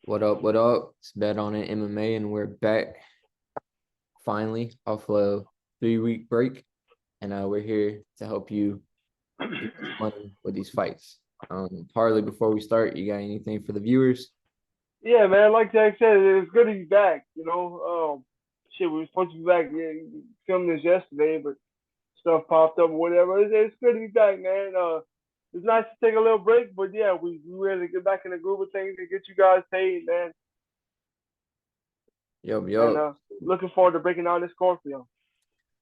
What up? What up? It's Bet on It MMA, and we're back finally off a 3 week break, and we're here to help you get this money with these fights. Parlay, before we start, you got anything for the viewers? Yeah, man. Like Jack said, it's good to be back. Shit, we were supposed to be back. Yeah, filmed this yesterday, but stuff popped up or whatever. It's good to be back, man. It's nice to take a little break, but yeah, we ready to get back in the groove of things and get you guys paid, man. Yup, And yup. looking forward to breaking down this card for y'all.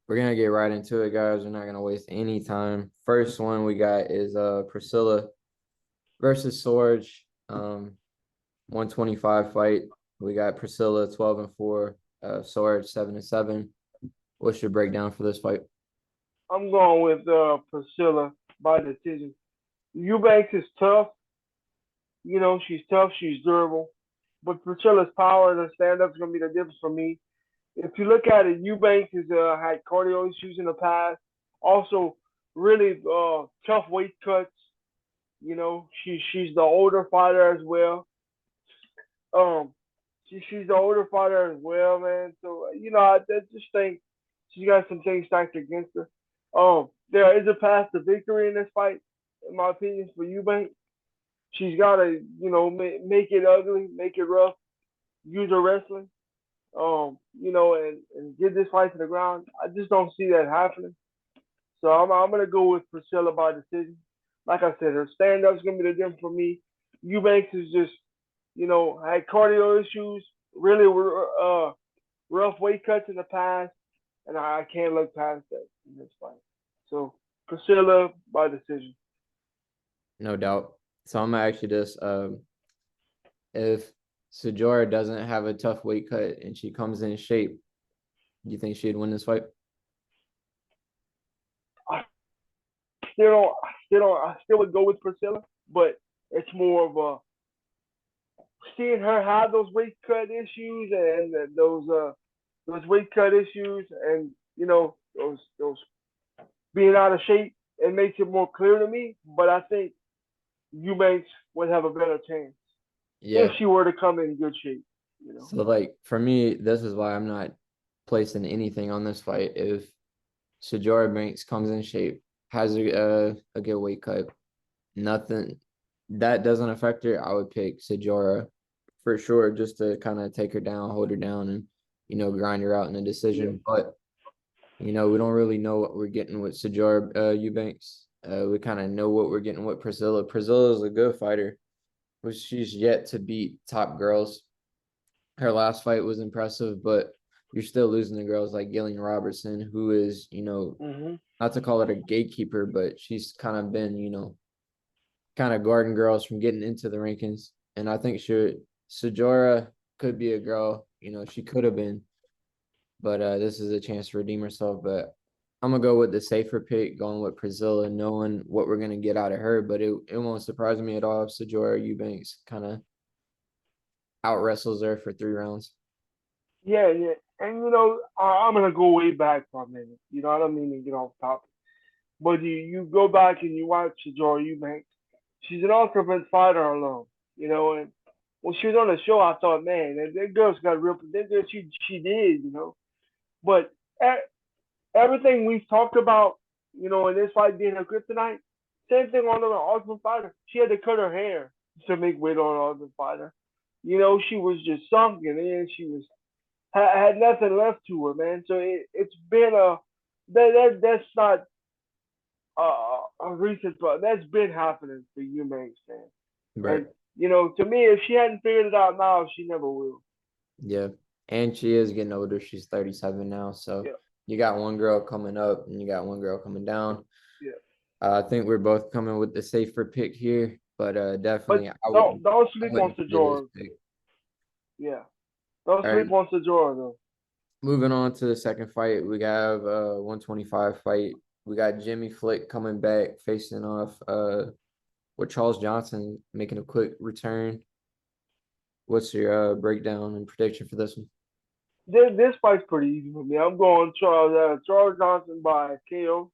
We're gonna get right into it, guys. We're not gonna waste any time. First one we got is Priscilla versus Sorge. 125 fight. We got Priscilla 12-4, Sorge 7-7. What's your breakdown for this fight? I'm going with Priscilla by decision. Eubanks is tough. She's tough. She's durable. But Priscilla's power and her stand up is going to be the difference for me. If you look at it, Eubanks has had cardio issues in the past. Also, really tough weight cuts. She's the older fighter as well. Um, she's the older fighter as well, man. So I just think she's got some things stacked against her. There is a path to victory in this fight, in my opinion, for Eubanks. She's got to, make it ugly, make it rough, use her wrestling. And get this fight to the ground. I just don't see that happening. So I'm gonna go with Priscilla by decision. Like I said, her stand up's gonna be the difference for me. Eubanks is just, had cardio issues, really rough weight cuts in the past, and I can't look past that in this fight. So Priscilla by decision. No doubt. So I'm gonna ask you this: if Sajora doesn't have a tough weight cut and she comes in shape, do you think she'd win this fight? I I still would go with Priscilla, but it's more of a seeing her have those weight cut issues and those weight cut issues and those being out of shape, it makes it more clear to me. But I think Eubanks would have a better chance if Yeah. she were to come in good shape. You know. So like for me, this is why I'm not placing anything on this fight. If Sajora Banks comes in shape, has a good weight cut, nothing that doesn't affect her, I would pick Sajora for sure, just to kind of take her down, hold her down, and grind her out in a Yeah. decision. But we don't really know what we're getting with Sajora Eubanks. We kind of know what we're getting with Priscilla. Priscilla is a good fighter, but she's yet to beat top girls. Her last fight was impressive, but you're still losing to girls like Gillian Robertson, who is, Mhm. not to call it a gatekeeper, but she's kind of been, kind of guarding girls from getting into the rankings. And I think Sajora could be a girl, she could have been, but this is a chance to redeem herself. But I'm gonna go with the safer pick, going with Priscilla, knowing what we're gonna get out of her. But it won't surprise me at all if Sajora Eubanks kind of out wrestles her for 3 rounds. Yeah, yeah. And I'm gonna go way back for a minute. I don't mean to get off topic, but you go back and you watch Joy Eubanks. She's an ultimate fighter alone. And when she was on the show, I thought, man, that girl's got real potential. She did. But e- everything we've talked about, in this fight being a kryptonite, same thing on the Ultimate Fighter. She had to cut her hair to make weight on Ultimate Fighter. She was just sunken in. She was had nothing left to her, man. So it's been that's not a recent, but that's been happening for you, man. Right. And to me, if she hadn't figured it out now, she never will. Yeah. And she is getting older. She's 37 now. So Yeah, you got one girl coming up and you got one girl coming down. yeah. I think we're both coming with the safer pick here, but But definitely don't I sleep on wouldn't forget his Sajora. pick. Yeah, don't All right. sleep on Sajora though. Moving on to the second fight, we have 125 fight. We got Jimmy Flick coming back, facing off with Charles Johnson making a quick return. What's your breakdown and prediction for this one? This fight's pretty easy for me. I'm going Charles Johnson by KO.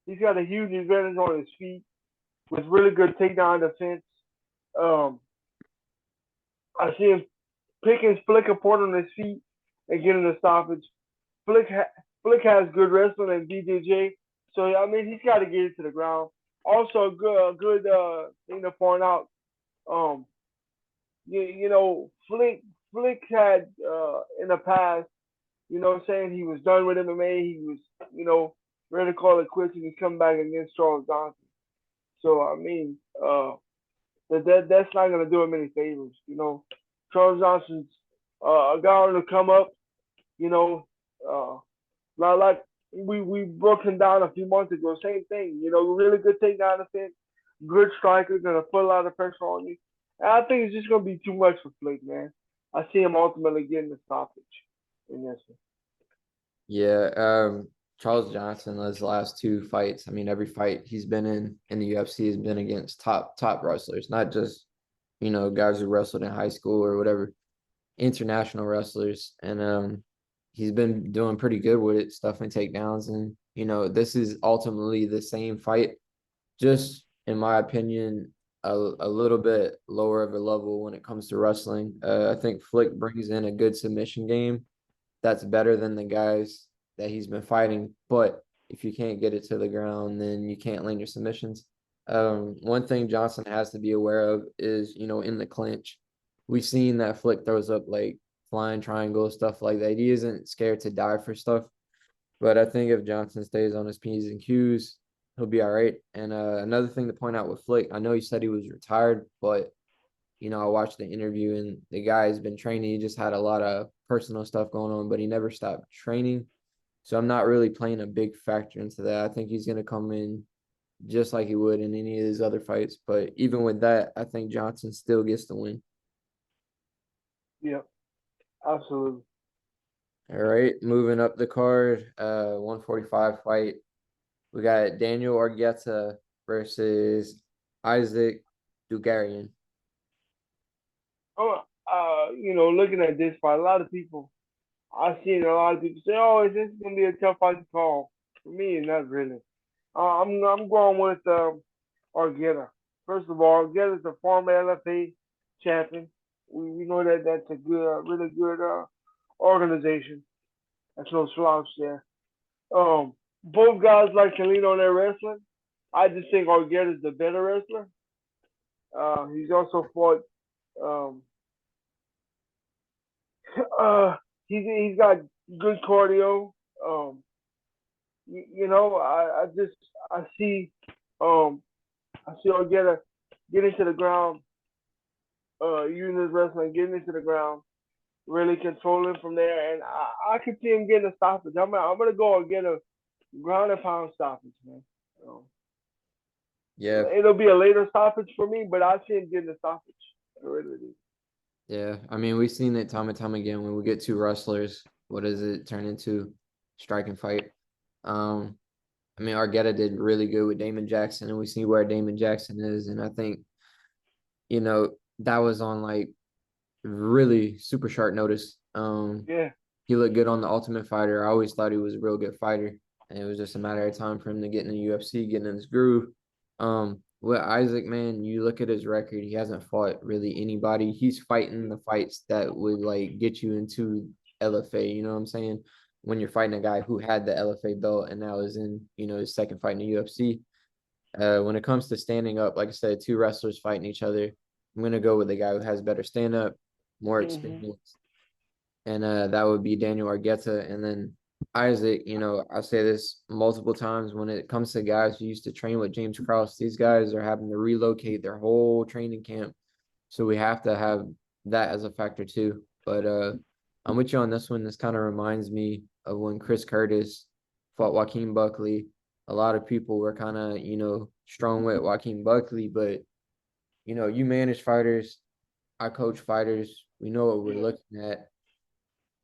He's got a huge advantage on his feet with really good takedown defense. Um, I see him picking Flick apart on his feet and getting a stoppage. Flick Flick has good wrestling and BJJ, so I mean he's got to get it to the ground. Also, good thing to point out. Um, Flick had in the past, saying he was done with MMA. He was, ready to call it quits, and he's come back against Charles Johnson. So I mean, that's not gonna do him any favors. Charles Johnson's a guy on the come up. You know, like we broke him down a few months ago. Same thing. Really good takedown defense, good striker, gonna put a lot of pressure on you. And I think it's just gonna be too much for Flick, man. I see him ultimately getting the stoppage in this one. Yeah, Charles Johnson, his last two fights, I mean, every fight he's been in the UFC has been against top wrestlers, not just, guys who wrestled in high school or whatever, international wrestlers. And he's been doing pretty good with it, stuffing takedowns. And, this is ultimately the same fight, just in my opinion, a little bit lower of a level when it comes to wrestling. I think Flick brings in a good submission game that's better than the guys that he's been fighting. But if you can't get it to the ground, then you can't land your submissions. One thing Johnson has to be aware of is, in the clinch, we've seen that Flick throws up like flying triangles, stuff like that. He isn't scared to die for stuff. But I think if Johnson stays on his P's and Q's, he'll be all right. And another thing to point out with Flick, I know he said he was retired, but I watched the interview and the guy has been training. He just had a lot of personal stuff going on, but he never stopped training. So I'm not really playing a big factor into that. I think he's going to come in just like he would in any of his other fights. But even with that, I think Johnson still gets the win. Yeah, absolutely. All right, moving up the card, 145 fight. We got Daniel Argueta versus Isaac Dugarian. Oh, looking at this fight, a lot of people, I've seen a lot of people say, "Oh, is this gonna be a tough fight to call?" For me, not really. I'm going with Argueta. First of all, Argueta's a former LFA champion. We know that that's a good, really good organization. That's no slouch there. Both guys like to lean on their wrestling. I just think Argueta's the better wrestler. He's also fought. Um, he's got good cardio. Um, I see Argueta getting to the ground, using his wrestling, getting into the ground, really controlling from there, and I could see him getting a stoppage. I'm gonna go and get a ground and pound stoppage, man. Yeah. It'll be a later stoppage for me, but I see him getting a stoppage. I really do. Yeah, I mean, we've seen it time and time again when we get two wrestlers, what does it turn into? Strike and fight. I mean, Argueta did really good with Damon Jackson, and we see where Damon Jackson is. And I think, that was on like really super short notice. Yeah. He looked good on the Ultimate Fighter. I always thought he was a real good fighter, and it was just a matter of time for him to get in the UFC, getting in his groove. With Isaac, man, you look at his record, he hasn't fought really anybody. He's fighting the fights that would like get you into LFA, you know what I'm saying? When you're fighting a guy who had the LFA belt and now is in, his second fight in the UFC. When it comes to standing up, like I said, two wrestlers fighting each other, I'm gonna go with the guy who has better stand up, more experience. And that would be Daniel Argueta. And then Isaac, I say this multiple times when it comes to guys who used to train with James Krause, these guys are having to relocate their whole training camp. So we have to have that as a factor too. But I'm with you on this one. This kind of reminds me of when Chris Curtis fought Joaquin Buckley. A lot of people were kind of, strong with Joaquin Buckley, but you manage fighters, I coach fighters. We know what we're looking at.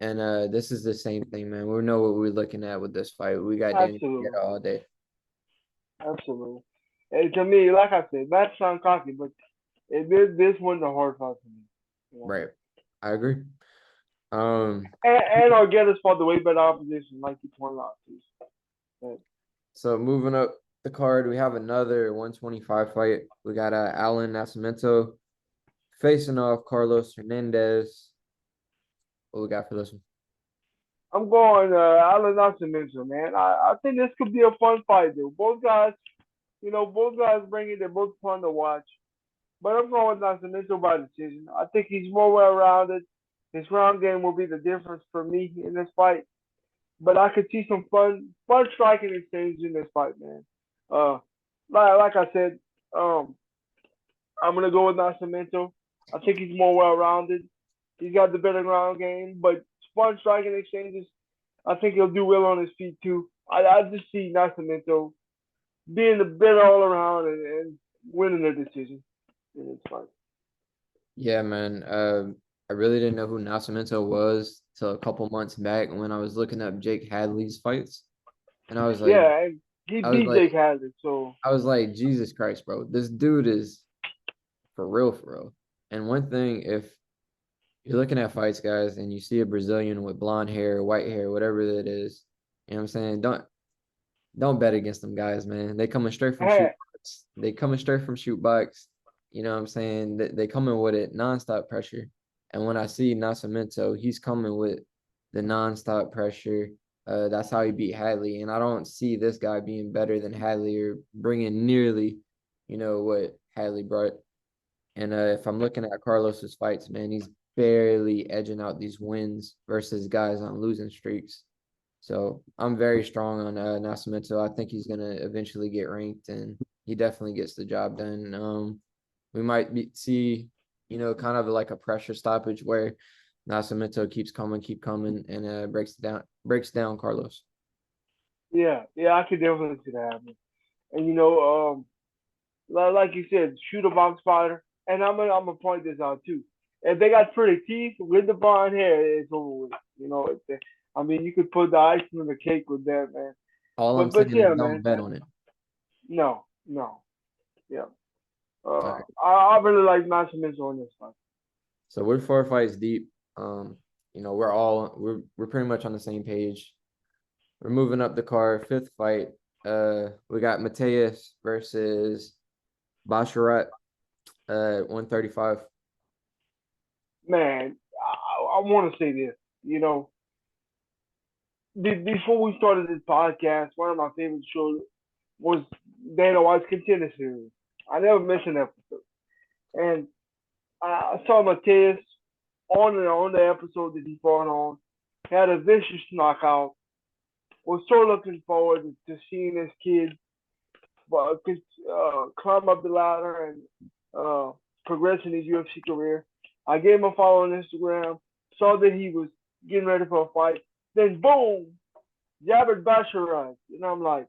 And this is the same thing, man. We know what we're looking at with this fight. We got Daniel Vieira all day. Absolutely. And to me, like I said, not sound cocky, but this one's a hard fight for me. Right. I agree. And Argueta's fought the way better opposition, like you pointed out too. So moving up the card, we have another 125 fight. We got Allan Nascimento facing off Carlos Hernandez. What we got for this one? I'm going Allan Nascimento, man. I think this could be a fun fight, dude. Both guys bring it. They're both fun to watch. But I'm going with Nascimento by decision. I think he's more well-rounded. His round game will be the difference for me in this fight. But I could see some fun striking exchange in this fight, man. Uh, like I said, um, I'm gonna go with Nascimento. I think he's more well-rounded. He's got the better ground game, but fun striking exchanges. I think he'll do well on his feet too. I just see Nascimento being the better all around and winning the decision in this fight. Yeah, man. I really didn't know who Nascimento was till a couple months back when I was looking up Jake Hadley's fights, and Yeah, and he I was beat like, Jake Hazard, so I was like, Jesus Christ, bro, this dude is for real, for real. And one thing, if you're looking at fights, guys, and you see a Brazilian with blonde hair, white hair, whatever it is, you know what I'm saying? Don't bet against them guys, man. They coming straight from shoot box. They coming straight from shoot box. You know what I'm saying? They coming with it nonstop pressure. And when I see Nascimento, he's coming with the nonstop pressure. That's how he beat Hadley. And I don't see this guy being better than Hadley or bringing nearly, what Hadley brought. And if I'm looking at Carlos's fights, man, he's barely edging out these wins versus guys on losing streaks. So I'm very strong on Nascimento. I think he's gonna eventually get ranked, and he definitely gets the job done. We might see, kind of like a pressure stoppage where Nascimento keep coming, and breaks down Carlos. yeah, I could definitely see that happen. And like you said, shoot a box fighter. And I'm gonna point this out too. If they got pretty teeth with the blonde hair, it's over with. I mean, you could put the icing on the cake with that, man. All I'm But saying is yeah, don't man. bet on it. No, no, yeah. All right. I really like Nascimento on this one. So we're 4 fights deep. We're pretty much on the same page. We're moving up the card. Fifth fight. We got Mateus versus Basharat, 135. Man, I want to say this. Before we started this podcast, one of my favorite shows was Dana White's Contender Series. I never missed an episode. And I saw Mateus on the episode that he fought on. Had a vicious knockout. Was so looking forward to seeing this kid climb up the ladder and progress in his UFC career. I gave him a follow on Instagram. Saw that he was getting ready for a fight. Then boom, Javid Basharat. And I'm like,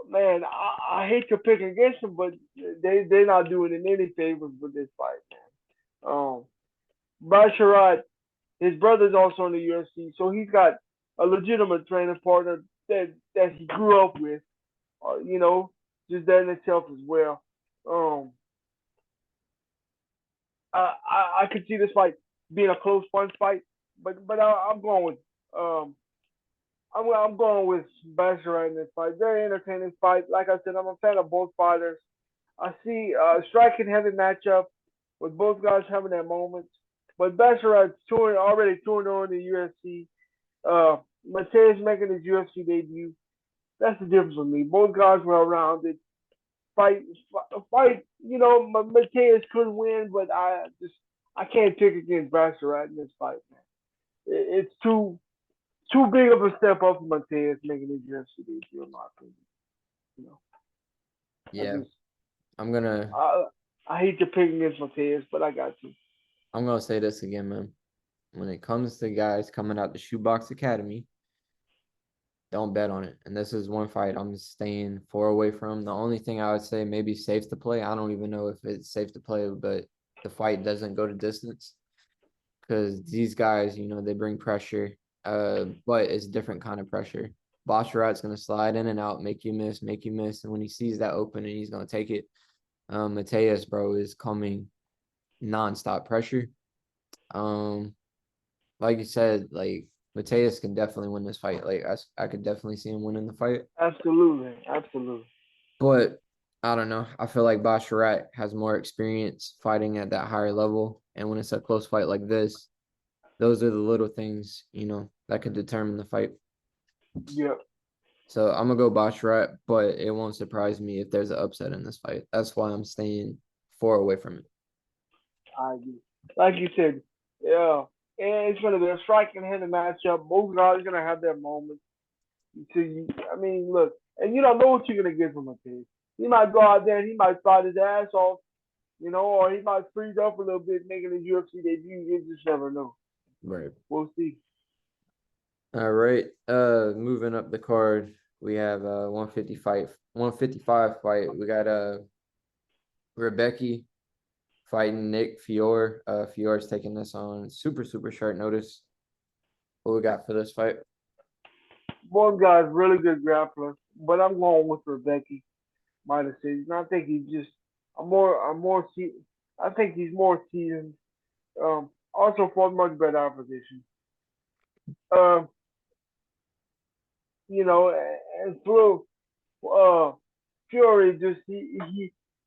man, I hate to pick against him, but they're not doing him any favors with this fight, man. Basharat, his brother's also in the UFC, so he's got a legitimate training partner that he grew up with. Just that in itself as well. I could see this fight being a close punch fight, but I'm going with I'm going with Basharat in this fight. Very entertaining fight. Like I said, I'm a fan of both fighters. I see striking heavy matchup with both guys having their moments. But Basharat's already touring on the UFC. Mateus making his UFC debut. That's the difference with me. Both guys well rounded. Fight. Mateus could win, but I can't pick against Basharat in this fight, man. It's too big of a step up for Mateus making his UFC debut, in my opinion. You know. Yeah, I hate to pick against Mateus, but I got to. I'm gonna say this again, man. When it comes to guys coming out the Shoebox Academy, don't bet on it. And this is one fight I'm staying 4 away from. The only thing I would say maybe safe to play. I don't even know if it's safe to play, but the fight doesn't go to distance because these guys, they bring pressure, but it's different kind of pressure. Basharat's gonna slide in and out, make you miss, and when he sees that opening, he's gonna take it. Mateus, bro, is coming nonstop pressure. Like you said, like Mateus can definitely win this fight. Like I could definitely see him winning the fight. Absolutely. But I don't know. I feel like Basharat has more experience fighting at that higher level. And when it's a close fight like this, those are the little things, that could determine the fight. Yeah, So I'm gonna go Basharat, but it won't surprise me if there's an upset in this fight. That's why I'm staying 4 away from it. I agree. Like you said, yeah, and it's gonna be a striking handed matchup. Both guys are gonna have their moments. So I mean, look, and you don't know what you're gonna get from a kid. He might go out there and he might fight his ass off, or he might freeze up a little bit, making his UFC debut. You just never know. Right. We'll see. All right. Moving up the card, we have 155 fight. We got Rębecki fighting Nick Fiore. Fiore's taking this on super short notice. What we got for this fight? Both guys really good grapplers, but I'm going with Rębecki by decision. I think he's just I think he's more seasoned. Also for much better opposition. Um, and through Fury just he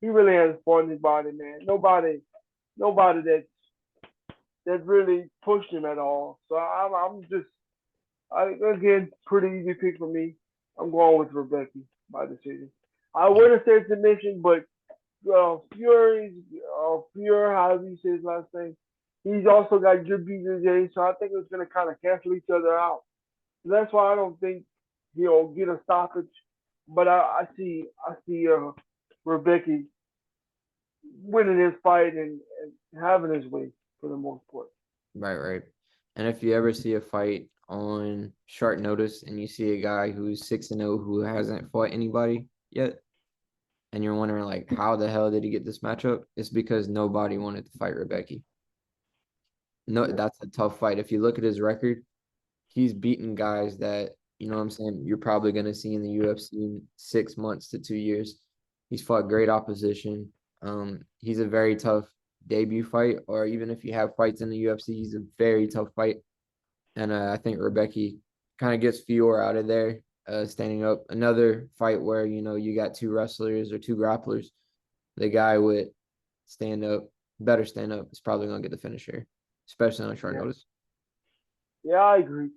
really has fought in his body, man. Nobody that really pushed him at all. So I'm just again pretty easy pick for me. I'm going with Rębecki by decision. I would have said submission, but Fury, however you say his last name, he's also got good BJJ, so I think it's going to kind of cancel each other out. So that's why I don't think he'll get a stoppage. But I see Rębecki winning his fight and having his way for the most part. Right. And if you ever see a fight on short notice and you see a guy who's 6-0 who hasn't fought anybody yet, and you're wondering like how the hell did he get this matchup? It's because nobody wanted to fight Rębecki. No, that's a tough fight. If you look at his record, he's beaten guys that, you know what I'm saying, you're probably gonna see in the UFC in 6 months to 2 years. He's fought great opposition. He's a very tough debut fight, or even if you have fights in the UFC, he's a very tough fight. And I think Rębecki kind of gets Fiore out of there, standing up. Another fight where, you got two wrestlers or two grapplers. The guy with better stand up is probably going to get the finisher, especially on short notice. Yeah, I agree.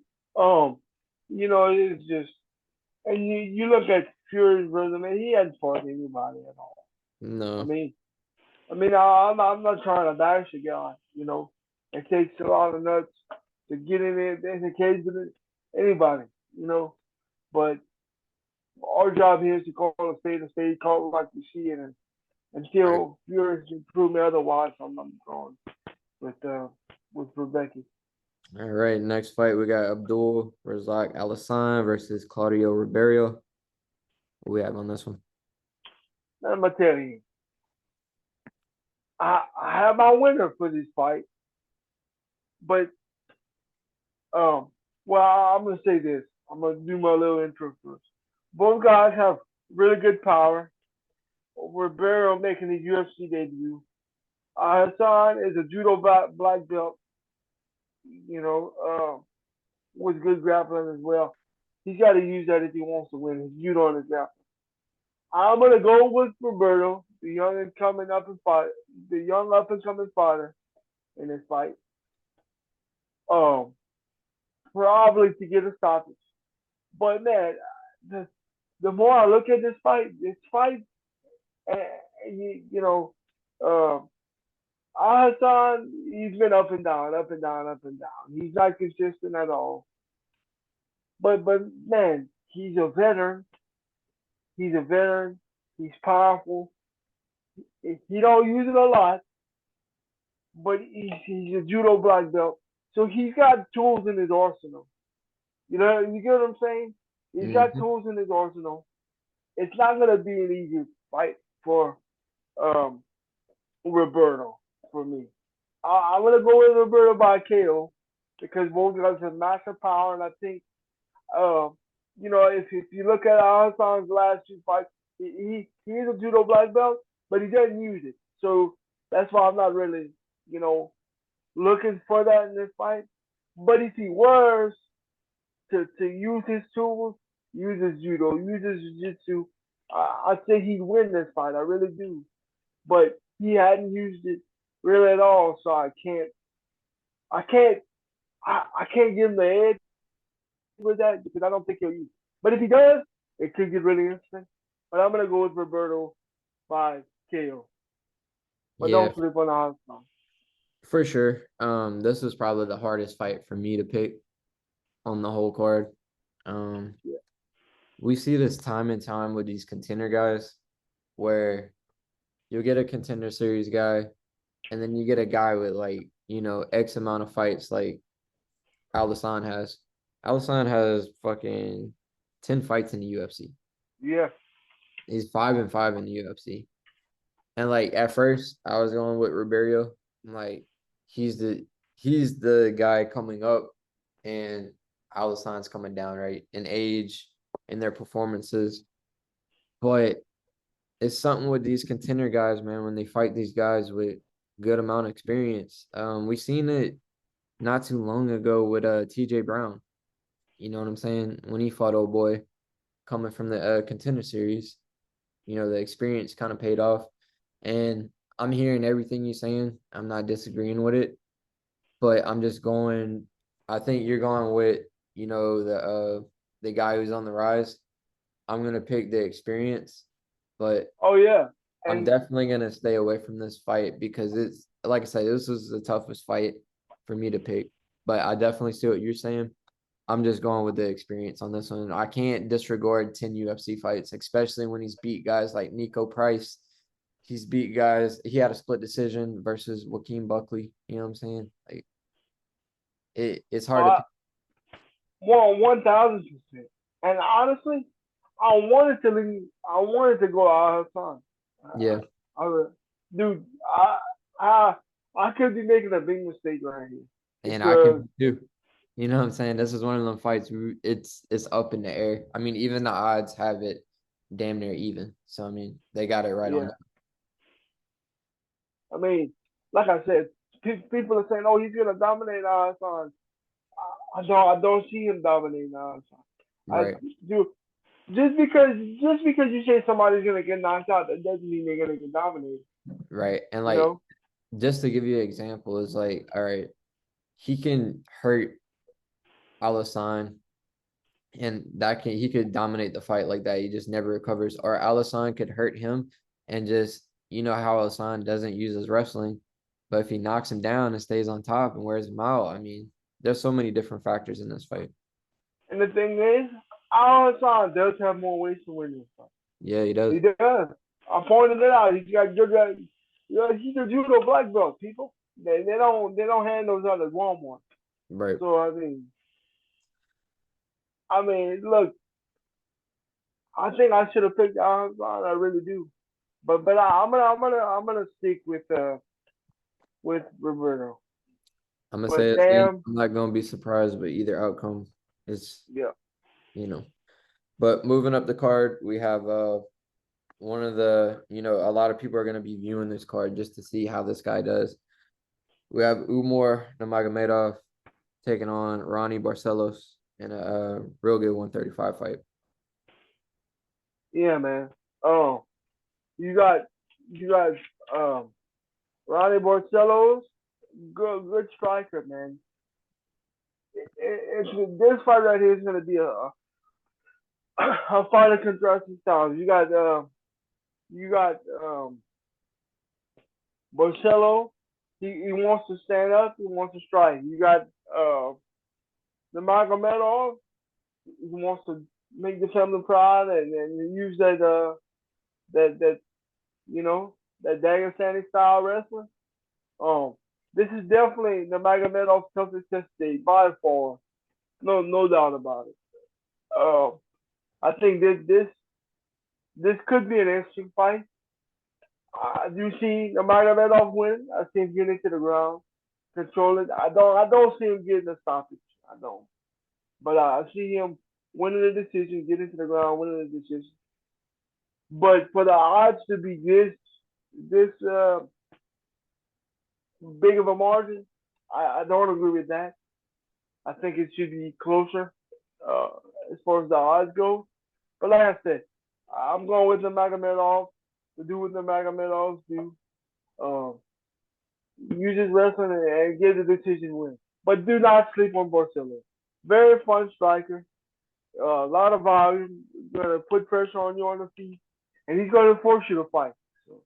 It's just, and you look at Fury's resume, he hasn't fought anybody at all. No. I'm not trying to bash the guy. It takes a lot of nuts to get in there. There's occasionally anybody. But our job here is to call a spade, call it like we see it, and until Fury can prove me otherwise, I'm going with Rębecki. All right, next fight we got Abdul Razak Alhassan versus Claudio Ribeiro. What we have on this one? I'm gonna tell you, I have my winner for this fight, but well, I'm gonna say this. I'm gonna do my little intro first. Both guys have really good power. Ribeiro making his UFC debut. Hassan is a judo black belt. With good grappling as well. He's got to use that if he wants to win. His judo and his grappling. I'm gonna go with Roberto, the young and coming up and fighter in this fight. Probably to get a stoppage. But man, the more I look at this fight, Alhassan, he's been up and down, up and down, up and down. He's not consistent at all. But man, he's a veteran. He's a veteran. He's powerful. He don't use it a lot, but he's a judo black belt, so he's got tools in his arsenal. You get what I'm saying? He's got tools in his arsenal. It's not gonna be an easy fight for Roberto for me. I'm gonna go with Roberto by KO because both guys have massive power, and I think if you look at Alhassan's last two fights, he is a judo black belt, but he doesn't use it. So that's why I'm not really, looking for that in this fight. But if he was to use his tools, use his judo, use his jiu-jitsu, I'd say he'd win this fight. I really do. But he hadn't used it really at all, so I can't, I can't give him the edge with that because I don't think he'll use it. But if he does, it could get really interesting. But I'm gonna go with Roberto by KO. But Yeah, don't sleep on the Alhassan. for sure. This was probably the hardest fight for me to pick on the whole card. Um, Yeah. we see this time and time with these contender guys where you'll get a contender series guy, and then you get a guy with like, X amount of fights like Alhassan has. Alhassan has fucking 10 fights in the UFC. Yeah. He's 5-5 in the UFC. And like at first I was going with Ribeiro. I'm like, he's the guy coming up and Alhassan's coming down, right? In age, in their performances. But it's something with these contender guys, man, when they fight these guys with good amount of experience. We seen it not too long ago with TJ Brown. You know what I'm saying? When he fought old boy coming from the contender series, the experience kind of paid off. And I'm hearing everything you're saying. I'm not disagreeing with it, but I'm just going. I think you're going with the guy who's on the rise. I'm gonna pick the experience, but Oh yeah. I'm And definitely gonna stay away from this fight because it's like I said, this was the toughest fight for me to pick. But I definitely see what you're saying. I'm just going with the experience on this one. I can't disregard 10 UFC fights, especially when he's beat guys like Nico Price. He's beat guys. He had a split decision versus Joaquin Buckley. You know what I'm saying? Like it's hard to uh, pick. 1000%. And honestly, I wanted to go Alhassan. Yeah. Dude, I I could be making a big mistake right here And I because could too. You know what I'm saying? This is one of them fights it's up in the air. I mean, even the odds have it damn near even. So I mean, they got it right on. yeah, I mean, like I said, people are saying, "Oh, he's gonna dominate Alhassan." I don't see him dominating Alhassan. I Right. do just because you say somebody's gonna get knocked out, that doesn't mean they're gonna get dominated. Right. And You like know? just to give you an example, is like, all right, he can hurt Alhassan and he could dominate the fight like that. He just never recovers. Or Alhassan could hurt him and just how Alhassan doesn't use his wrestling, but if he knocks him down and stays on top and wears him out, I mean, there's so many different factors in this fight. And the thing is, Alhassan does have more ways to win this fight. Yeah, he does. He does. I pointed it out. He's got good. He's a judo black belt. People, they don't hand those out at Walmart. Right. So I mean, look, I think I should have picked Alhassan. I really do. But I'm gonna stick with Roberto. I'm gonna say But it again. damn, I'm not gonna be surprised by either outcome. It's yeah, you know. But moving up the card, we have one of the, a lot of people are gonna be viewing this card just to see how this guy does. We have Umar Nurmagomedov taking on Raoni Barcelos in a real good 135 fight. yeah, man. Oh, you got you got Ronnie Barcelos, good striker, man. This fight right here is gonna be a fight of contrasting styles. You got Barcelo. He wants to stand up. He wants to strike. You got the Magomedov. He wants to make the family proud and use that that Dagestani style wrestling. Um, this is definitely the Magomedov toughest test state by far. No doubt about it. Um, I think this could be an interesting fight. I do see the Magomedov win. I see him getting to the ground, control it. I don't see him getting a stoppage. I don't. But I see him winning the decision, getting to the ground, winning the decision. But for the odds to be this big of a margin, I don't agree with that. I think it should be closer uh, as far as the odds go. But like I said, I'm going with Nurmagomedov to do what Nurmagomedov do. Um, use his wrestling and get the decision win. But do not sleep on Barcelos. Very fun striker. A lot of volume. Gonna put pressure on you on the feet, and he's gonna force you to fight. So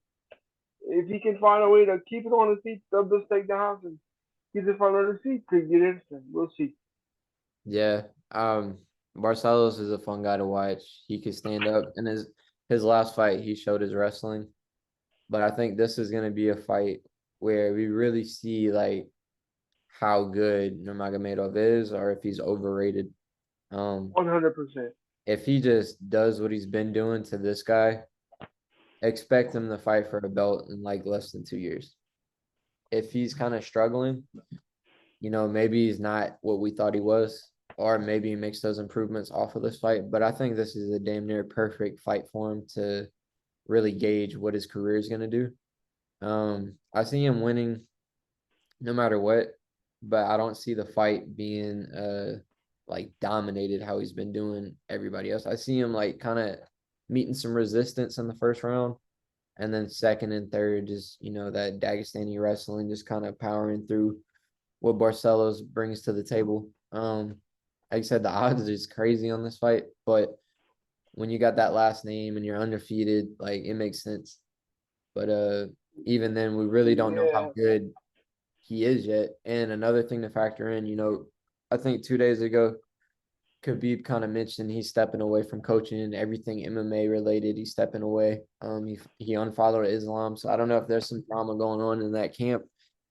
if he can find a way to keep it on the feet, they'll just take the house and keep it on the feet to get interesting. We'll see. Yeah. Barcelos is a fun guy to watch. He could stand up. In his last fight, he showed his wrestling. But I think this is gonna be a fight where we really see like how good Nurmagomedov is, or if he's overrated. 100%. If he just does what he's been doing to this guy, expect him to fight for a belt in like less than 2 years. If he's kind of struggling, maybe he's not what we thought he was, or maybe he makes those improvements off of this fight. But I think this is a damn near perfect fight for him to really gauge what his career is going to do. I see him winning no matter what, but I don't see the fight being like dominated how he's been doing everybody else. I see him like kind of meeting some resistance in the first round, and then second and third, just that Dagestani wrestling, just kind of powering through what Barcelos brings to the table. Like I said, the odds is just crazy on this fight, but when you got that last name and you're undefeated, like it makes sense. But even then, we really don't know how Yeah. good he is yet. And another thing to factor in, I think 2 days ago, Khabib kind of mentioned he's stepping away from coaching and everything MMA related. He's stepping away. He unfollowed Islam, so I don't know if there's some drama going on in that camp.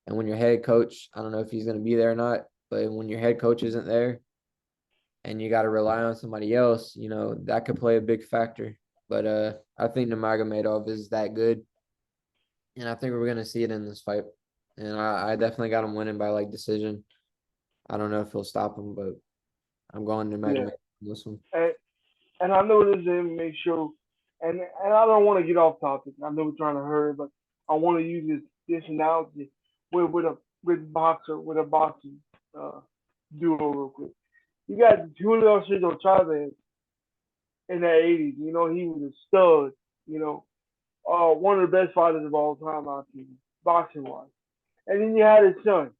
And when your head coach, I don't know if he's going to be there or not, but when your head coach isn't there and you got to rely on somebody else, that could play a big factor. But I think Nurmagomedov is that good, and I think we're going to see it in this fight. And I definitely got him winning by like decision. I don't know if he'll stop him, but I'm going to Yeah. Nurmagomedov on this one. And I know this is an MMA show, and I don't want to get off topic. I know we're trying to hurry, but I want to use this analogy with a boxing uh, duo real quick. You got Julio Cesar Chavez in the '80s. He was a stud. One of the best fighters of all time out there, boxing wise. And then you had his son.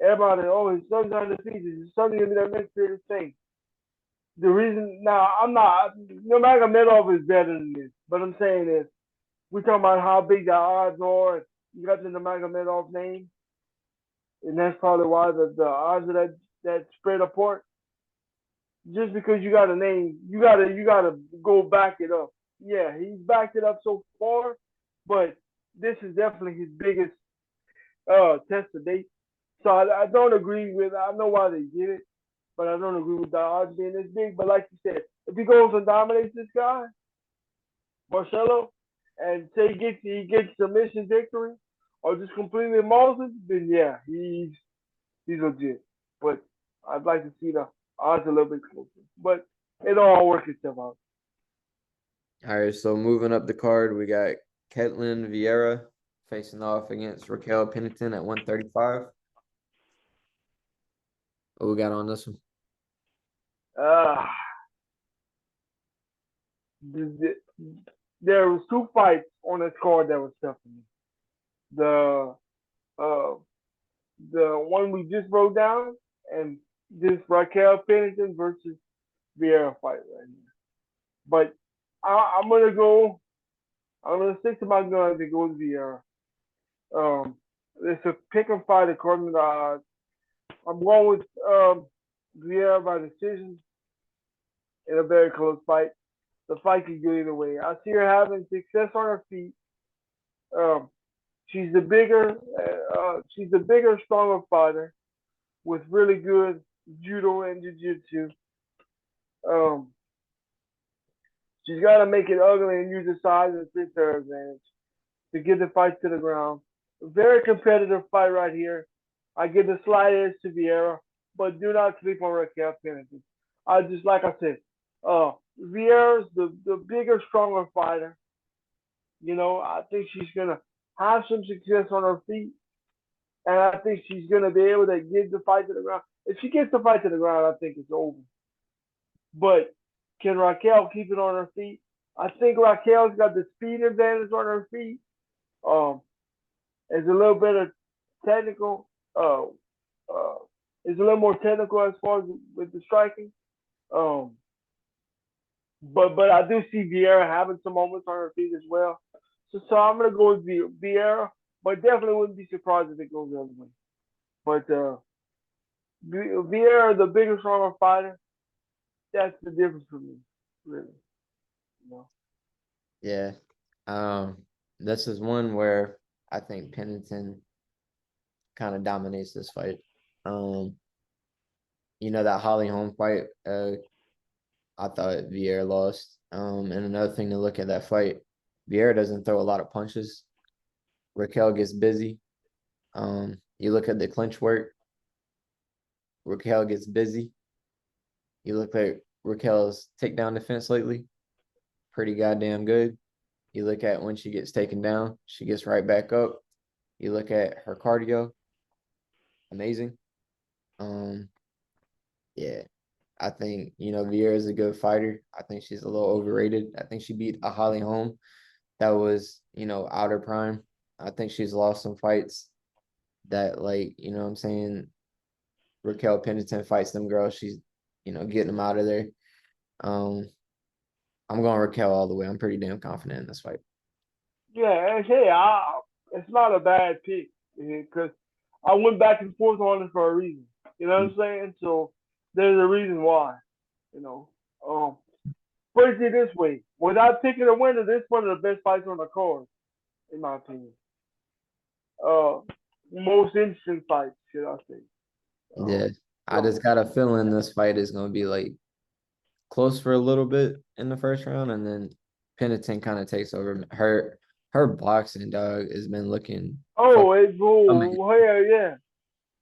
Everybody, his son's undefeated. His son's gonna be that next greatest thing. The reason now I'm not Nurmagomedov is better than this, but I'm saying is we're talking about how big the odds are. You got the Nurmagomedov name, and that's probably why the odds of that spread apart. Just because you got a name, you gotta go back it up. Yeah, he's backed it up so far, but this is definitely his biggest test to date. So I don't agree with. I know why they did it, but I don't agree with the odds being this big. But like you said, if he goes and dominates this guy, Barcelo, and say he gets submission victory, or just completely mauls it, then yeah, he's legit. But I'd like to see the odds a little bit closer. But it all works itself out. All right, so moving up the card, we got Ketlen Vieira facing off against Raquel Pennington at 135. What we got on this one? Uh, there was two fights on this card that was tough for me. The uh, the one we just wrote down, and this Raquel Pennington versus Vieira fight right here. But I'm gonna go. I'm gonna stick to my guns and go with Vieira. Um, it's a pick and fight according to the odds. I'm going with Vieira by decision in a very close fight. The fight could go either way. I see her having success on her feet. Um, she's the bigger, stronger fighter with really good judo and jiu-jitsu. Um, she's got to make it ugly and use the size and fit to her advantage to get the fight to the ground. A very competitive fight right here. I give the slight edge to Vieira, but do not sleep on Raquel Pennington. Like I said, Vieira's the bigger, stronger fighter. I think she's gonna have some success on her feet, and I think she's gonna be able to get the fight to the ground. If she gets the fight to the ground, I think it's over. But can Raquel keep it on her feet? I think Raquel's got the speed advantage on her feet. Um, is a little bit of technical. Is a little more technical as far as with the striking. Um, but I do see Vieira having some moments on her feet as well. So I'm gonna go with Vieira, but definitely wouldn't be surprised if it goes the other way. But Vieira, the bigger, stronger fighter, that's the difference for me, really. You know? Yeah. Um, this is one where I think Pennington kind of dominates this fight. Um, that Holly Holm fight, I thought Vieira lost. And another thing to look at that fight, Vieira doesn't throw a lot of punches. Raquel gets busy. You look at the clinch work, Raquel gets busy. You look at Raquel's takedown defense lately, pretty goddamn good. You look at when she gets taken down, she gets right back up. You look at her cardio, amazing. Yeah, I think, Vieira is a good fighter. I think she's a little overrated. I think she beat a Holly Holm that was, out her prime. I think she's lost some fights that, like, what I'm saying, Raquel Pennington fights them girls. She's, getting them out of there. Um, I'm going Raquel all the way. I'm pretty damn confident in this fight. Yeah, and hey, it's not a bad pick because I went back and forth on it for a reason. You know what I'm saying? So there's a reason why. You know, put it this way: without picking a winner, this is one of the best fights on the card, in my opinion. Uh, most interesting fights, should I say? Yeah, I So just got a feeling this fight is going to be like close for a little bit in the first round, and then Pennington kind of takes over. Her boxing dog has been looking fucking amazing. oh yeah, yeah.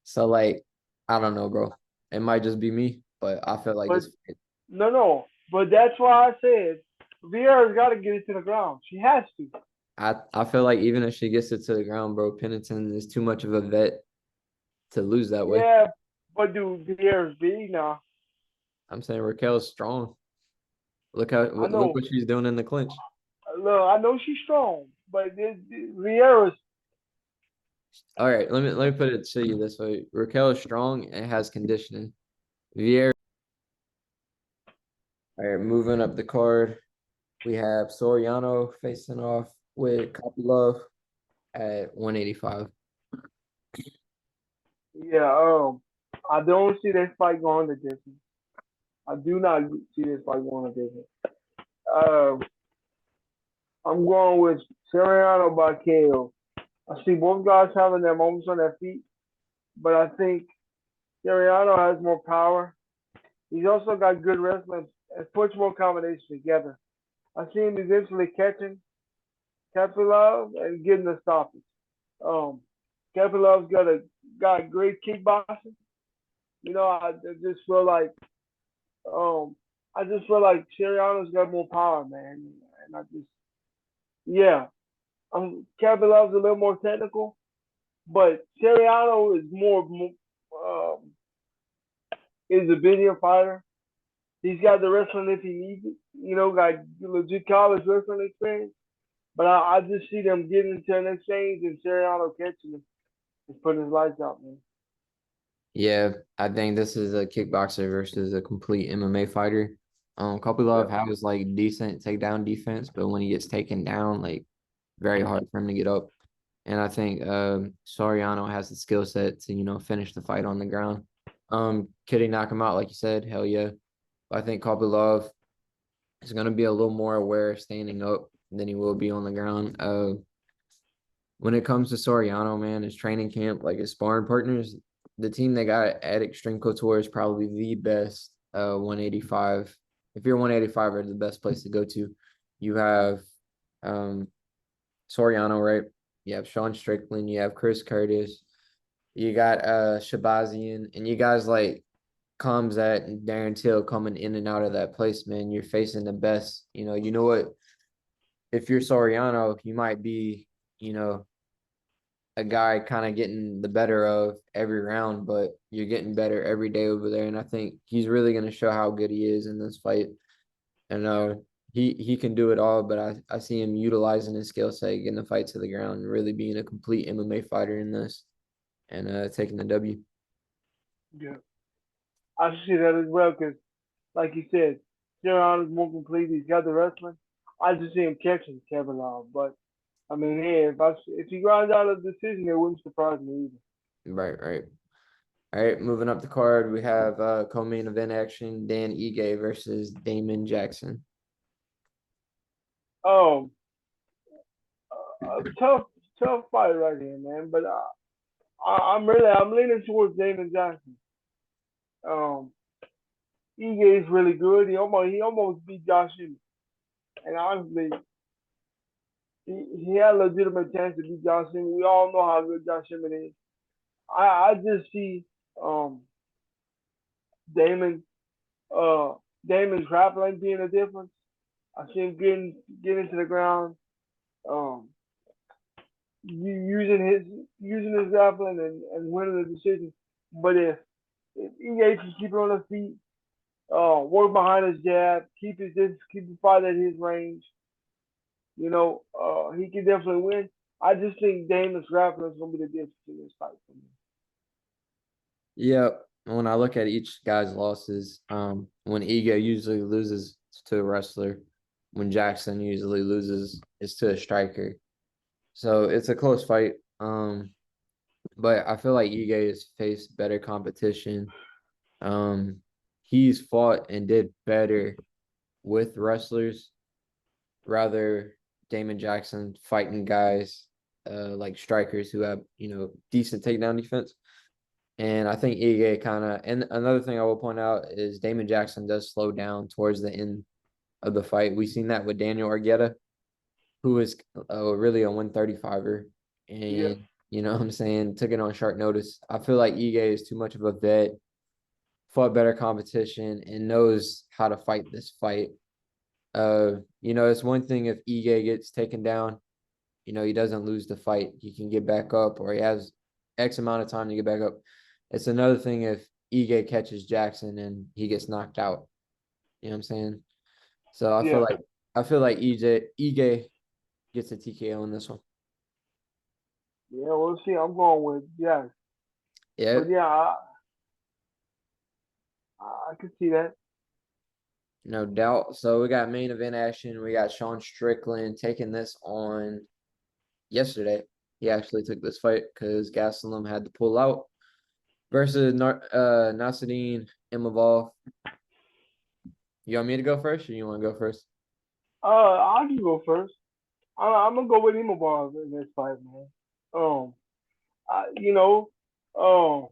So like, I don't know, bro. It might just be me, but I feel like But this. no. But that's why I said Vieira's got to get it to the ground. She has to. I feel like even if she gets it to the ground, bro, Pennington is too much of a vet to lose that way. Yeah, but do Vieira's big now? I'm saying Raquel's strong. I Look know. what she's doing in the clinch. Look, I know she's strong, but Vieira's. All right, let me put it to you this way: Raquel is strong and has conditioning. Vieira. All right, moving up the card, we have Soriano facing off with Kopylov at 185. Yeah. I don't see this fight going the distance. I do not see this fight going the distance. Um, I'm going with Soriano by KO. I see both guys having their moments on their feet, but I think Soriano has more power. He's also got good wrestling and puts more combinations together. I see him eventually catching Kopylov and getting the stoppage. Um, Kopylov's got great kickboxing. Just feel like um, I just feel like Soriano's got more power, man. And I just yeah, Kopylov's a little more technical, but Soriano is um, is a video fighter. He's got the wrestling if he needs it. Got legit college wrestling experience. But I just see them getting into an exchange and Soriano catching him and putting his lights out, man. Yeah, I think this is a kickboxer versus a complete MMA fighter. Kopylov Yep. has like decent takedown defense, but when he gets taken down, like very hard for him to get up. And I think Soriano has the skill set to, finish the fight on the ground. Could he knock him out, like you said? Hell yeah. I think Kopylov is going to be a little more aware standing up than he will be on the ground. When it comes to Soriano, man, his training camp, like his sparring partners, the team they got at Extreme Couture is probably the best 185. If you're 185, are the best place to go to. You have Soriano, right? You have Sean Strickland, you have Chris Curtis, you got Shabazian, and you guys like Kamzat and Darren Till coming in and out of that place, man. You're facing the best. You know what? If you're Soriano, you might be, a guy kind of getting the better of every round, but you're getting better every day over there. And I think he's really going to show how good he is in this fight. And he can do it all, but I see him utilizing his skill set, getting the fight to the ground, and really being a complete MMA fighter in this, and taking the W. Yeah, I see that as well because, like you said, Soriano's more complete. He's got the wrestling. I just see him catching Kopylov, but I mean, hey, if he grinds out a decision, it wouldn't surprise me either. Right, right. All right, moving up the card, we have co-main event action: Dan Ige versus Damon Jackson. Um, tough, tough fight right here, man. But I'm leaning towards Damon Jackson. Um, Ige is really good. He almost beat Josh Emmett. And honestly, he had a legitimate chance to beat Josh Emmett. We all know how good Josh Emmett is. I just see um Damon Damon's grappling being a difference. I see him getting to the ground, um using his grappling and winning the decision. But if EA can keep it on his feet, work behind his jab, keep his distance, keep the fight at his range, he can definitely win. I just think Damon's grappling is gonna be the difference in this fight for me. Yeah, when I look at each guy's losses, when Ige usually loses to a wrestler, when Jackson usually loses is to a striker. So it's a close fight. But I feel like Ige has faced better competition. Um, he's fought and did better with wrestlers, rather Damon Jackson fighting guys like strikers who have, decent takedown defense. And I think Ige kind of, and another thing I will point out is Damon Jackson does slow down towards the end of the fight. We've seen that with Daniel Argueta, who is really a 135er. Yeah, And, you know what I'm saying, took it on short notice. I feel like Ige is too much of a vet, fought better competition, and knows how to fight this fight. It's one thing if Ige gets taken down, he doesn't lose the fight. He can get back up, or he has X amount of time to get back up. It's another thing if Ige catches Jackson and he gets knocked out. You know what I'm saying? So yeah, I feel like Ige gets a TKO in this one. yeah. We'll see. I'm going with yes, Yeah, but yeah, I can see that. no doubt. So we got main event action. We got Sean Strickland taking this on yesterday. He actually took this fight because Gastelum had to pull out versus Nassourdine Imavov. You want me to go first, or you want to go first? I can go first. I'm gonna go with Imavov in this fight, man. Um, I, you know, um,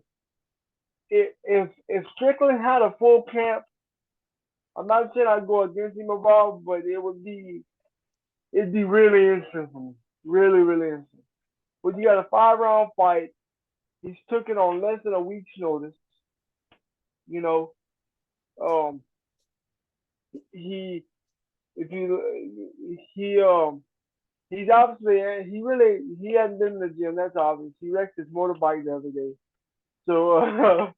if Strickland had a full camp, I'm not saying I'd go against Imavov, but it'd be really interesting for me, really, really interesting. But you got a 5 round fight. He's took it on less than a week's notice. You know, um, he if you he's obviously he hadn't been in the gym. That's obvious. He wrecked his motorbike the other day. So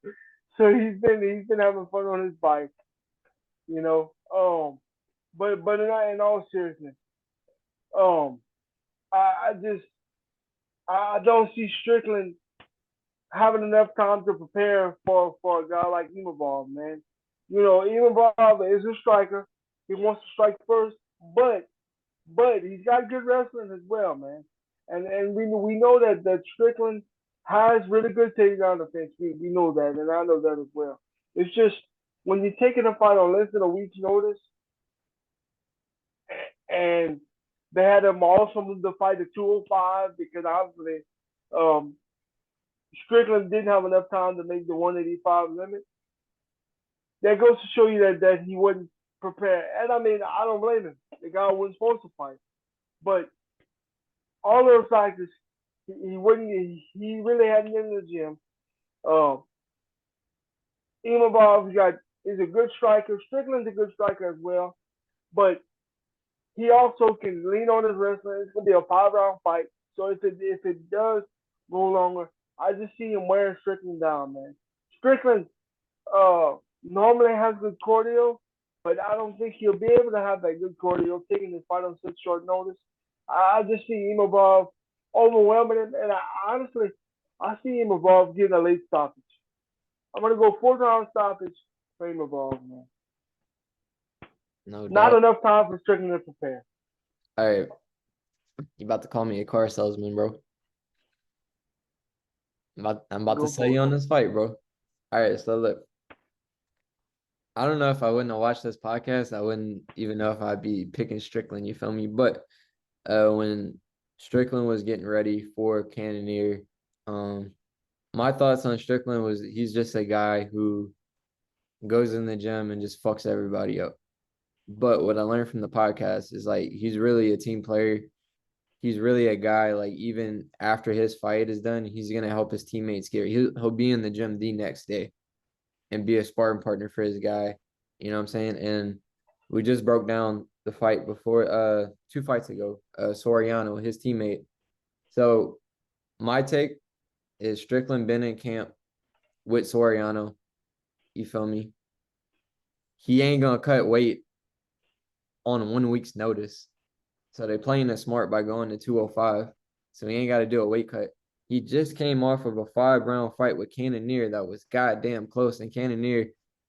so he's been having fun on his bike, you know. But in all seriousness, um, I don't see Strickland having enough time to prepare for a guy like Imavov, man. Imavov is a striker. He wants to strike first, but he's got good wrestling as well, man. And we know that Strickland has really good takedown defense. We know that, and I know that as well. It's just when you're taking a fight on less than a week's notice, and they had him also to fight at 205 because obviously um, Strickland didn't have enough time to make the 185 limit. That goes to show you that he wasn't prepared. And I mean, I don't blame him. The guy wasn't supposed to fight. But all those factors, he wouldn't. He really hadn't been in the gym. Um, Imavov is a good striker. Strickland's a good striker as well, but he also can lean on his wrestling. It's gonna be a 5 round fight. So if it does go longer, I just see him wearing Strickland down, man. Strickland normally has good cardio, but I don't think he'll be able to have that good cardio taking this fight on such short notice. I just see Imavov overwhelming him, and honestly, I see Imavov getting a late stoppage. I'm gonna go 4th round stoppage for Imavov, man. No Not doubt. enough time for Strickland to prepare. All right. You about to call me a car salesman, bro. I'm about to Go sell for you it. on this fight, bro. All right, so look. I don't know if I wouldn't have watched this podcast. I wouldn't even know if I'd be picking Strickland, you feel me? But when Strickland was getting ready for Cannonier, my thoughts on Strickland was he's just a guy who goes in the gym and just fucks everybody up. But what I learned from the podcast is like he's really a team player. He's really a guy like even after his fight is done, he's gonna help his teammates get. He'll be in the gym the next day and be a sparring partner for his guy. You know what I'm saying? And we just broke down the fight before 2 fights ago, Soriano, his teammate. So my take is Strickland been in camp with Soriano. You feel me? He ain't gonna cut weight on 1 week's notice. So they playing it smart by going to 205. So he ain't got to do a weight cut. He just came off of a 5-round fight with Cannonier that was goddamn close, and Cannonier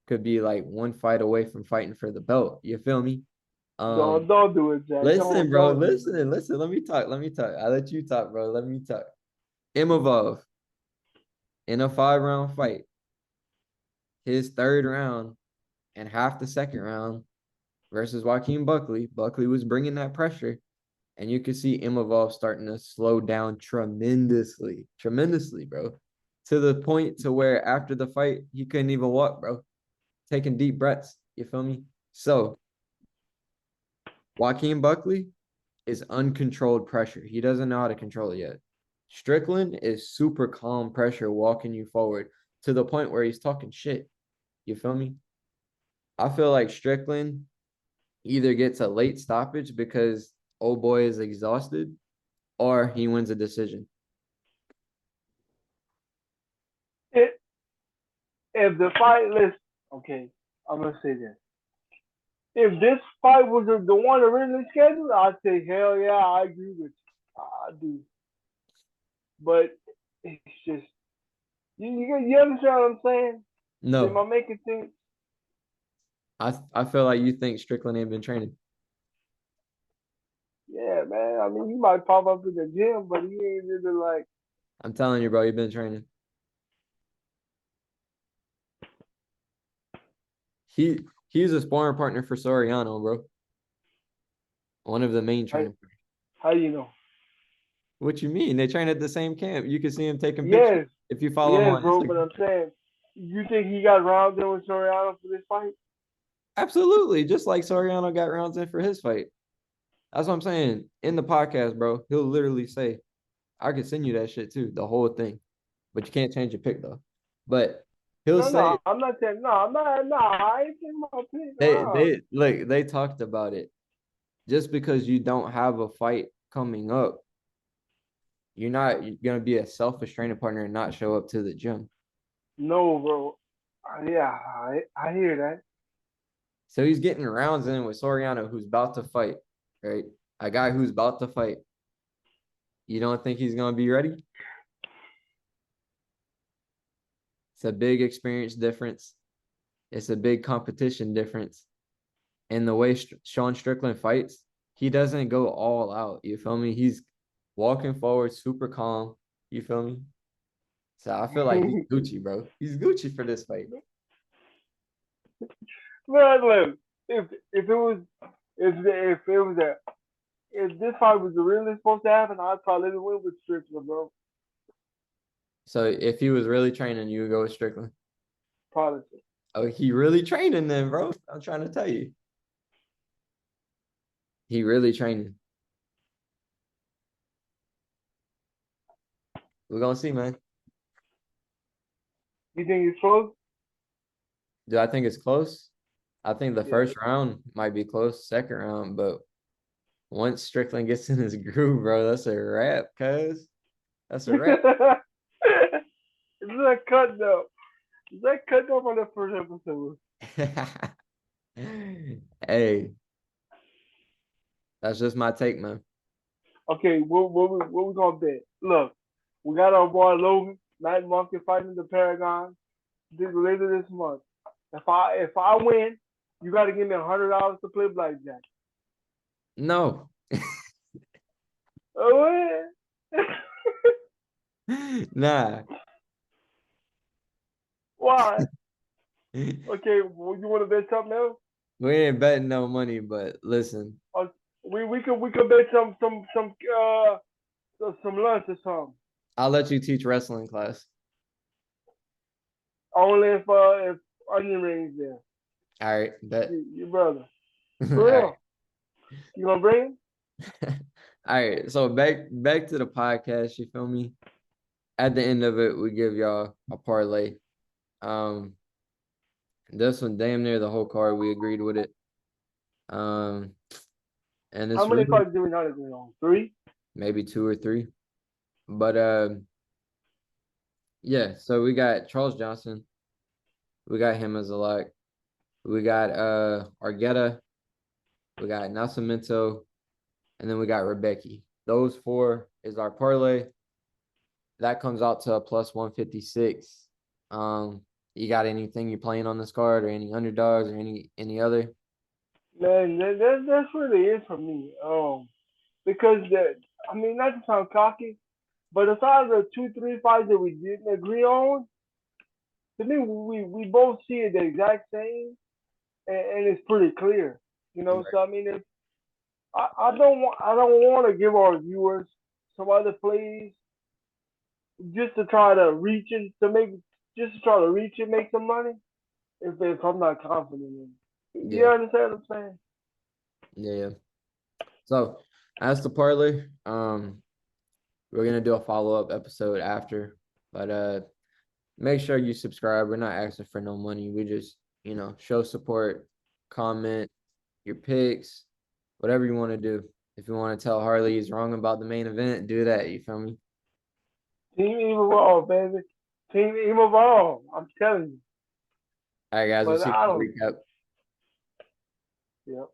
could be like 1 fight away from fighting for the belt. You feel me? Don't do it, Jack. Listen, bro. Don't do it. Listen. Let me talk. I let you talk, bro. Let me talk. Imavov in a 5-round fight, his 3rd round and half the 2nd round versus Joaquin Buckley. Buckley was bringing that pressure. And you could see Imavov starting to slow down tremendously, bro. To the point to where after the fight, he couldn't even walk, bro. Taking deep breaths. You feel me? So Joaquin Buckley is uncontrolled pressure. He doesn't know how to control it yet. Strickland is super calm pressure walking you forward to the point where he's talking shit. You feel me? I feel like Strickland either gets a late stoppage because old boy is exhausted, or he wins a decision. If the fight list, okay, I'm gonna say this. If this fight was the one originally scheduled, I'd say hell yeah, I agree with you. I do. But it's just you understand what I'm saying? Am I No, making sense? I feel like you think Strickland ain't been training. Yeah, man. I mean, he might pop up in the gym, but he ain't really like. I'm telling you, bro, you've been training. He's a sparring partner for Soriano, bro. One of the main How, training partners. how you know? What you mean? They train at the same camp. You can see him taking pictures Yes, if you follow him yes, on bro. But Instagram. I'm saying, you think he got rounds in with Soriano for this fight? Absolutely, just like Soriano got rounds in for his fight. That's what I'm saying. In the podcast, bro, he'll literally say, I could send you that shit too, the whole thing. But you can't change your pick though. But he'll No, say no, I'm not saying. No, I'm not. No, I ain't saying my pick. they No. they like they talked about it. Just because you don't have a fight coming up, you're not gonna be a selfish training partner and not show up to the gym. No, bro. Yeah, I hear that. So he's getting rounds in with Soriano, who's about to fight, right? A guy who's about to fight. You don't think he's gonna be ready? It's a big experience difference. It's a big competition difference. And the way Sean Strickland fights, he doesn't go all out. You feel me? He's walking forward, super calm. You feel me? So I feel like he's Gucci, bro. He's Gucci for this fight. Man, look, if it was if it was a if this fight was really supposed to happen, I'd probably win with Strickland, bro. So if he was really training, you would go with Strickland. Probably. Oh, he really training then, bro. I'm trying to tell you. He really training. We're gonna see, man. You think he's close? Do I think it's close? I think the Yeah. first round might be close, 2nd round, but once Strickland gets in his groove, bro, that's a wrap, cuz. That's a wrap. Is that cut though? Is that cut off on the first episode? Hey, that's just my take, man. Okay, what we gonna bet? Look, we got our boy Logan, Night Monkey fighting the Paragon later this month. If I win, you gotta give me $100 to play blackjack. No. Oh yeah. Nah. Why? Okay, well, you want to bet something else? We ain't betting no money, but listen, Or we could bet some lunch or something. I'll let you teach wrestling class. Only if onion rings there. All right, bet. Your brother. All For right. real. You gonna bring him? All right. So back to the podcast, you feel me? At the end of it, we give y'all a parlay. Um, this one damn near the whole card. We agreed with it. Um, and How it's many really cards do we not agree on? 3? maybe 2 or 3. But yeah, so we got Charles Johnson. We got him as a lock. We got Argueta. We got Nascimento. And then we got Rębecki. Those 4 is our parlay. That comes out to a plus 156. You got anything you're playing on this card or any underdogs or any other? Man, that's really it for me. Because I mean, not to sound cocky, but aside of the 2, 3 fights that we didn't agree on, to me we both see it the exact same, and it's pretty clear. So I mean, if I don't want to give our viewers some other plays just to try to reach it to make just to try to reach it, make some money. If I'm not confident in it, you Yeah, understand what I'm saying? yeah. So as the parlay, we're gonna do a follow-up episode after. But make sure you subscribe. We're not asking for no money. We just, show support, comment your picks, whatever you want to do. If you want to tell Harley he's wrong about the main event, do that. You feel me? Team Imavov, baby. Team Imavov. I'm telling you. All right, guys. We'll But see I you in don't. the recap. Yeah.